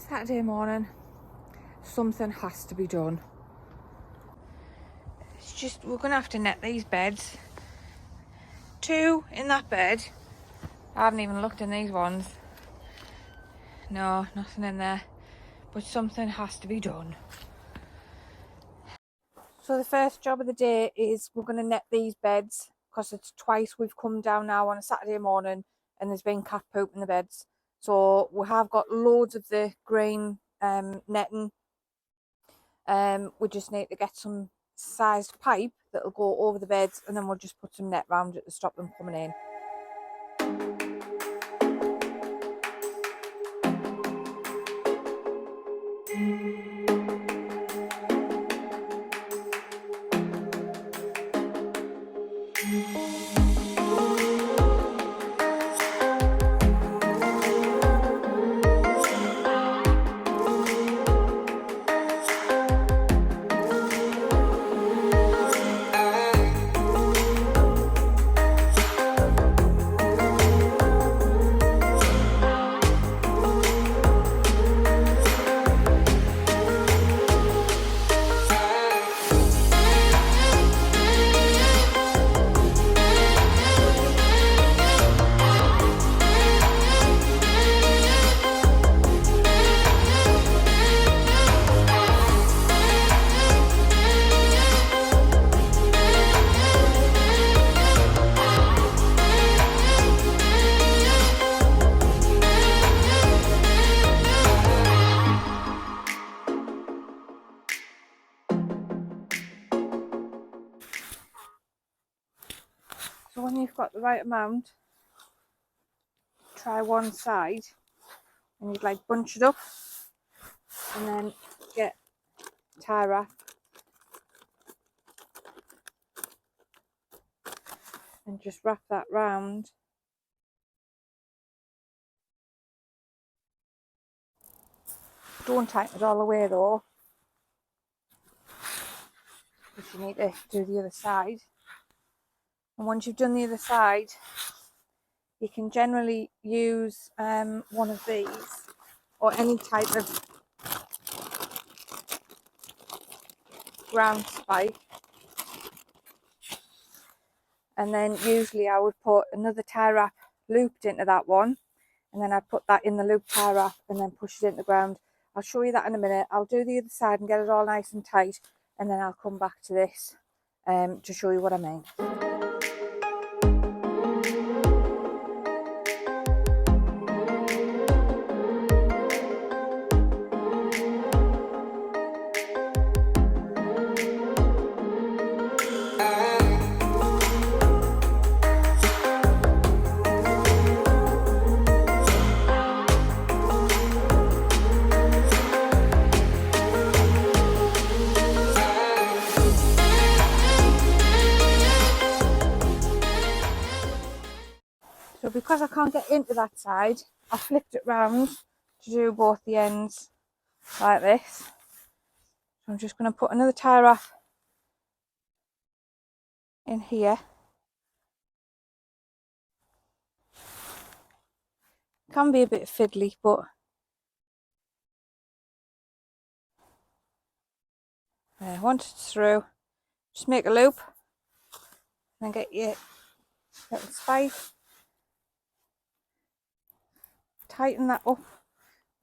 Saturday morning, something has to be done. It's just, we're gonna have to net these beds. 2 in that bed. I haven't even looked in these ones. No, nothing in there. But something has to be done. So the first job of the day is we're gonna net these beds because it's twice we've come down now on a Saturday morning and there's been cat poop in the beds. So we have got loads of the green netting. We just need to get some sized pipe that'll go over the beds, and then we'll just put some net round it to stop them coming in. So when you've got the right amount, try one side and you'd like bunch it up and then get tie wrap and just wrap that round. Don't tighten it all the way though, because you need to do the other side. And once you've done the other side, you can generally use one of these or any type of ground spike, and then usually I would put another tie wrap looped into that one, and then I'd put that in the loop tie wrap and then push it into the ground. I'll show you that in a minute. I'll do the other side and get it all nice and tight, and then I'll come back to this to show you what I mean. So because I can't get into that side, I flipped it round to do both the ends like this. So I'm just going to put another tie wrap in here. Can be a bit fiddly, but once it's through, just make a loop and then get your little spike. Tighten that up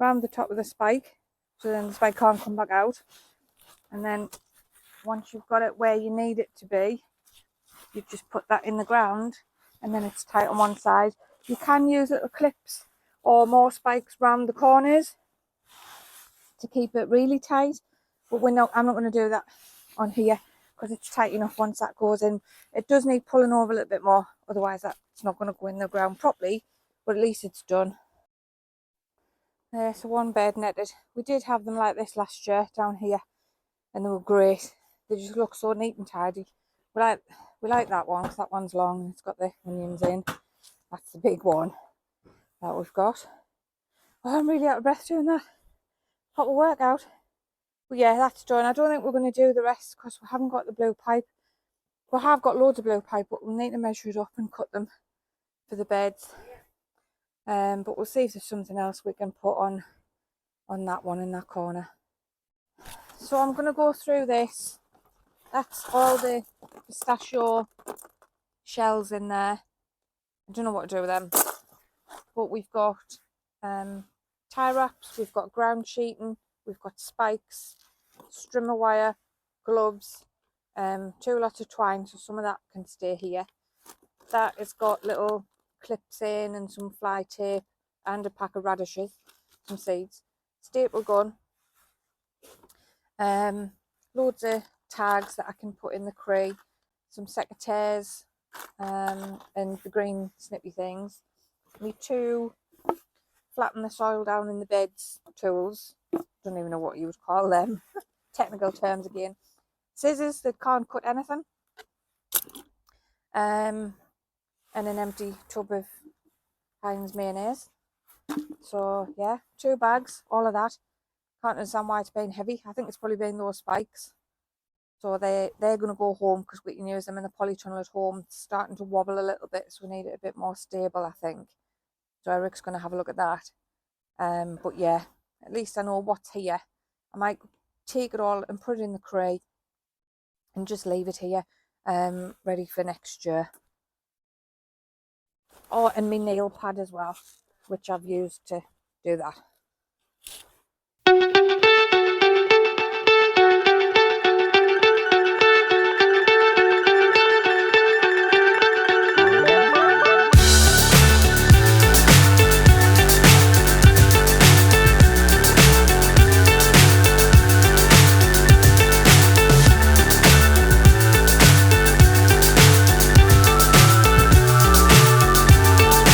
around the top of the spike so then the spike can't come back out. And then once you've got it where you need it to be, you just put that in the ground and then it's tight on one side. You can use little clips or more spikes around the corners to keep it really tight, but I'm not going to do that on here because it's tight enough once that goes in. It does need pulling over a little bit more, otherwise that's not going to go in the ground properly, but at least it's done. So one bed netted. We did have them like this last year down here and they were great. They just look so neat and tidy. We like that one because that one's long and it's got the onions in. That's the big one that we've got. Oh, I'm really out of breath doing that proper workout. But yeah, that's done. I don't think we're going to do the rest because we haven't got the blue pipe. We have got loads of blue pipe, but we'll need to measure it up and cut them for the beds. But we'll see if there's something else we can put on on that one in that corner. So I'm going to go through this. That's all the pistachio shells in there. I don't know what to do with them. But we've got tie wraps, we've got ground sheeting, we've got spikes, strimmer wire, gloves, 2 lots of twine, so some of that can stay here. That has got little clips in and some fly tape and a pack of radishes, some seeds, staple gun, loads of tags that I can put in the Cree, some secateurs, and the green snippy things. Me 2 flatten the soil down in the beds tools. Don't even know what you would call them. Technical terms again. Scissors that can't cut anything. And an empty tub of Heinz mayonnaise. So yeah, 2 bags, all of that. Can't understand why it's been heavy. I think it's probably been those spikes. So they're going to go home because we can use them in the polytunnel at home. It's starting to wobble a little bit, so we need it a bit more stable, I think. So Eric's going to have a look at that. But yeah, at least I know what's here. I might take it all and put it in the Cree and just leave it here, ready for next year. Oh, and my nail pad as well, which I've used to do that.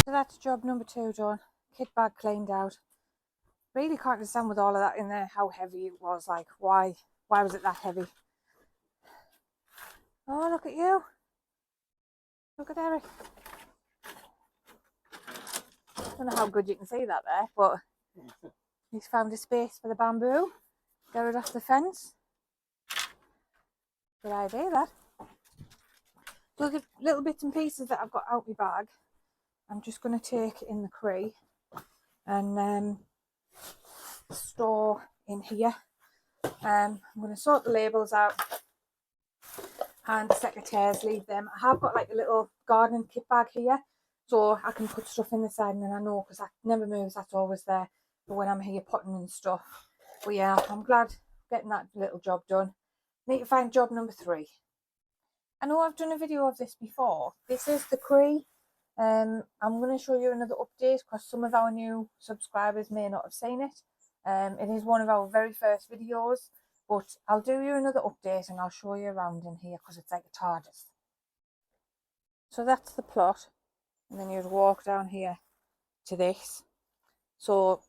That's job number 2 done. Kit bag cleaned out. Really can't understand with all of that in there how heavy it was. Like, why was it that heavy? Oh, look at you. Look at Eric. I don't know how good you can see that there, but he's found a space for the bamboo. Get rid of the fence. Good idea, that. So the little bits and pieces that I've got out my bag, I'm just going to take in the Cree and store in here. I'm going to sort the labels out and the secateurs, leave them. I have got like a little gardening kit bag here, so I can put stuff in the side, and then I know because that never moves, that's always there for when I'm here potting and stuff. But yeah, I'm glad getting that little job done. Need to find job number 3. I know I've done a video of this before. This is the Cree. I'm going to show you another update because some of our new subscribers may not have seen it. It is one of our very first videos, but I'll do you another update and I'll show you around in here because it's like a TARDIS. So that's the plot, and then you'd walk down here to this. So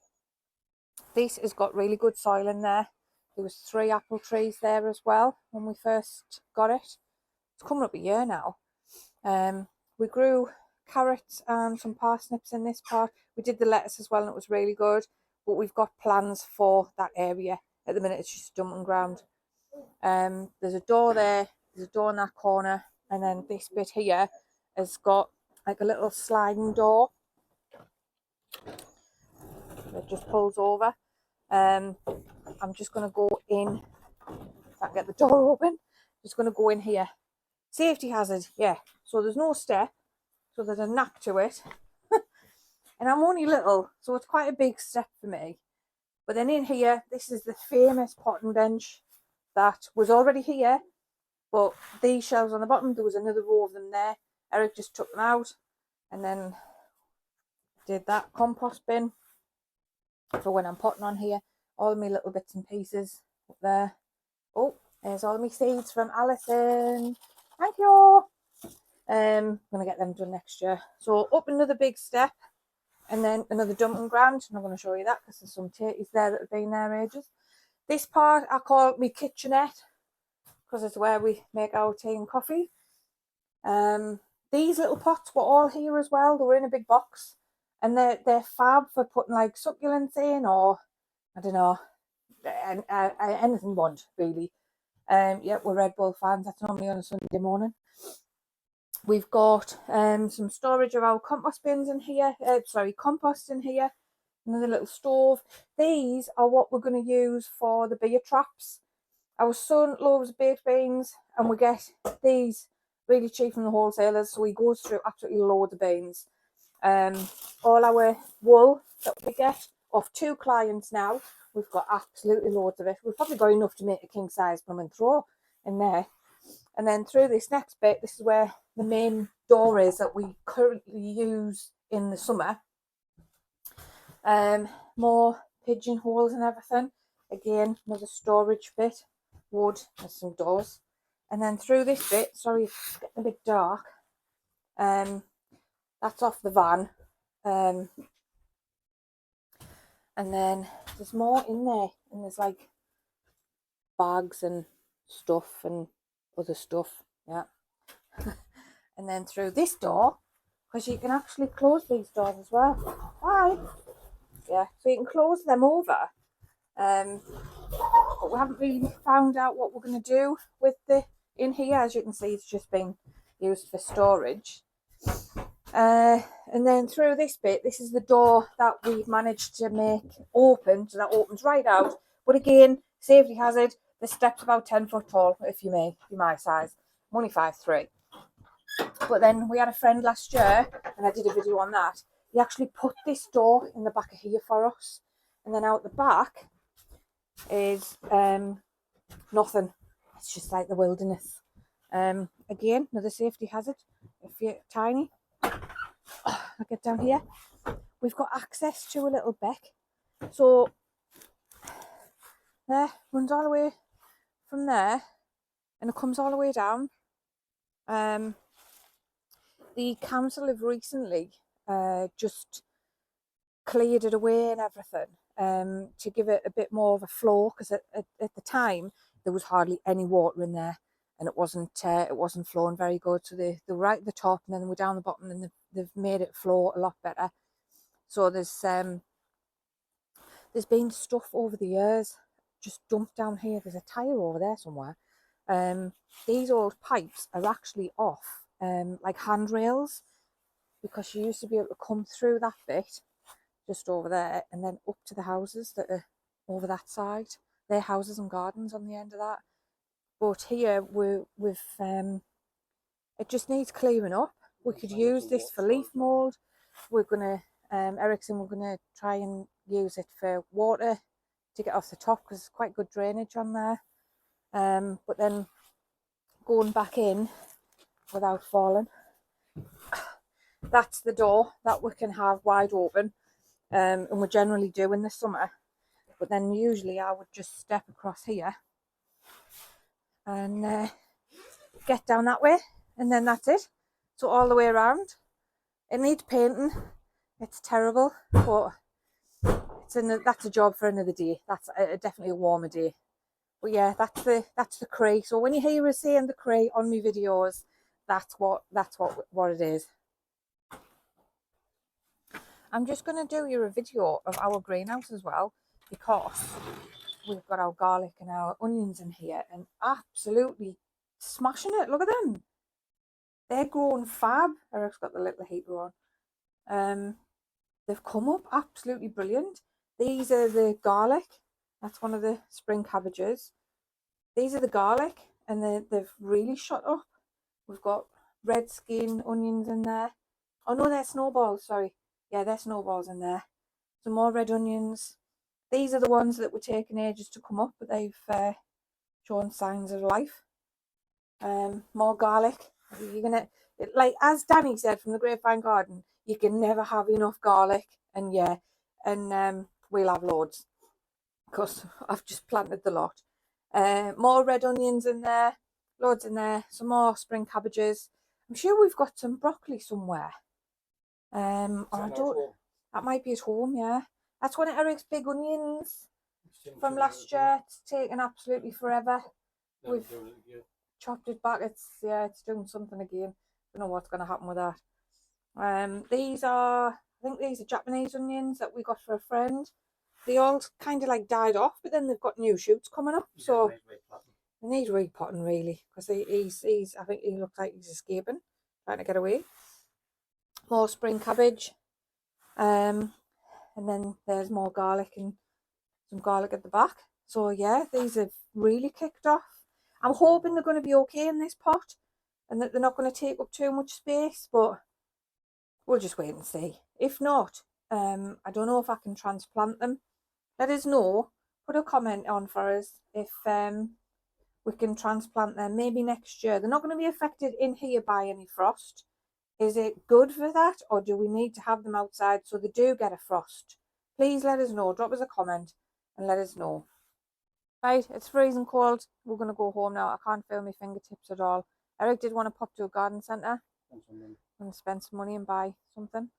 this has got really good soil in there. There was 3 apple trees there as well when we first got it. It's coming up a year now. We grew carrots and some parsnips in this part. We did the lettuce as well, and it was really good. But we've got plans for that area. At the minute, it's just dumping ground. There's a door there. There's a door in that corner, and then this bit here has got like a little sliding door that just pulls over. I'm just going to go in. If I can get the door open, just going to go in here. Safety hazard, yeah. So there's no step, so there's a nap to it. And I'm only little, so it's quite a big step for me. But then in here, this is the famous potting bench that was already here, but these shelves on the bottom, there was another row of them there. Eric just took them out and then did that compost bin for when I'm potting on here. All my little bits and pieces up there. Oh, there's all my seeds from Alison. Thank you. I'm going to get them done next year. So up another big step and then another dumping ground. I'm not going to show you that because there's some tatties there that have been there ages. This part I call my kitchenette because it's where we make our tea and coffee. These little pots were all here as well. They were in a big box and they're fab for putting like succulents in, or I don't know, anything you want really. Yeah, we're Red Bull fans. That's normally on a Sunday morning. We've got some storage of our compost bins in here. Compost in here. Another little stove. These are what we're going to use for the beer traps. Our son loves baked beans, and we get these really cheap from the wholesalers, so he goes through absolutely loads of beans. All our wool that we get off 2 clients now, we've got absolutely loads of it. We've probably got enough to make a king size plum and throw in there. And then through this next bit, this is where the main door is that we currently use in the summer. More pigeonholes and everything. Again, another storage bit, wood and some doors. And then through this bit, sorry, it's getting a bit dark. That's off the van. And then there's more in there, and there's like bags and stuff and other stuff, yeah. And then through this door, because you can actually close these doors as well. Hi. Yeah, so you can close them over. But we haven't really found out what we're going to do with the in here. As you can see, it's just been used for storage. And then through this bit, this is the door that we've managed to make open, so that opens right out. But again, safety hazard, the step's about 10 foot tall, if you may, be my size. I'm only 5'3". But then we had a friend last year, and I did a video on that. He actually put this door in the back of here for us. And then out the back is nothing. It's just like the wilderness. Again, another safety hazard if you're tiny. I'll get down here. We've got access to a little beck. So there, runs all the way from there, and it comes all the way down. The council have recently just cleared it away and everything to give it a bit more of a flow, because at the time there was hardly any water in there, and it wasn't flowing very good. So they were right at the top, and then they were down the bottom, and they've made it flow a lot better. So there's been stuff over the years just dumped down here. There's a tire over there somewhere. These old pipes are actually off like handrails, because you used to be able to come through that bit just over there and then up to the houses that are over that side. They're houses and gardens on the end of that. But here we've it just needs clearing up. We could use this for leaf mould. We're gonna Ericsson, we're gonna try and use it for water to get off the top, because it's quite good drainage on there. But then going back in without falling, that's the door that we can have wide open, and we generally do in the summer. But then usually I would just step across here and get down that way, and then that's it. So all the way around. It needs painting. It's terrible, but that's a job for another day. That's definitely a warmer day. But yeah, that's the Cree. So when you hear us saying the Cree on my videos, that's what it is. I'm just going to do you a video of our greenhouse as well, because we've got our garlic and our onions in here, and absolutely smashing it. Look at them. They're growing fab. Eric's got the little heater on. They've come up absolutely brilliant. These are the garlic. That's one of the spring cabbages. These are the garlic, and they've really shot up. We've got red skin onions in there. Oh no, they're snowballs, sorry. Yeah, they're snowballs in there. Some more red onions. These are the ones that were taking ages to come up, but they've shown signs of life. More garlic. You're gonna, like as Danny said from the Grapevine Garden, you can never have enough garlic, and yeah, and we'll have loads, because I've just planted the lot. More red onions in there, loads in there. Some more spring cabbages. I'm sure we've got some broccoli somewhere. Or I don't. That might be at home. Yeah, that's one of Eric's big onions from last year. It's taken absolutely forever. We've chopped it back. It's doing something again. Don't know what's going to happen with that. These are, I think these are Japanese onions that we got for a friend. They all kind of like died off, but then they've got new shoots coming up. So they need repotting really, because he's I think he looks like he's escaping, trying to get away. More spring cabbage. and then there's more garlic and some garlic at the back. So yeah, these have really kicked off. I'm hoping they're going to be okay in this pot and that they're not going to take up too much space, but we'll just wait and see. If not, I don't know if I can transplant them. Let us know. Put a comment on for us if we can transplant them maybe next year. They're not going to be affected in here by any frost. Is it good for that, or do we need to have them outside so they do get a frost? Please let us know. Drop us a comment and let us know. Right, it's freezing cold. We're going to go home now. I can't feel my fingertips at all. Eric did want to pop to a garden centre and spend some money and buy something.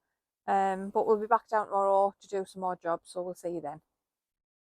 But we'll be back down tomorrow to do some more jobs, so we'll see you then.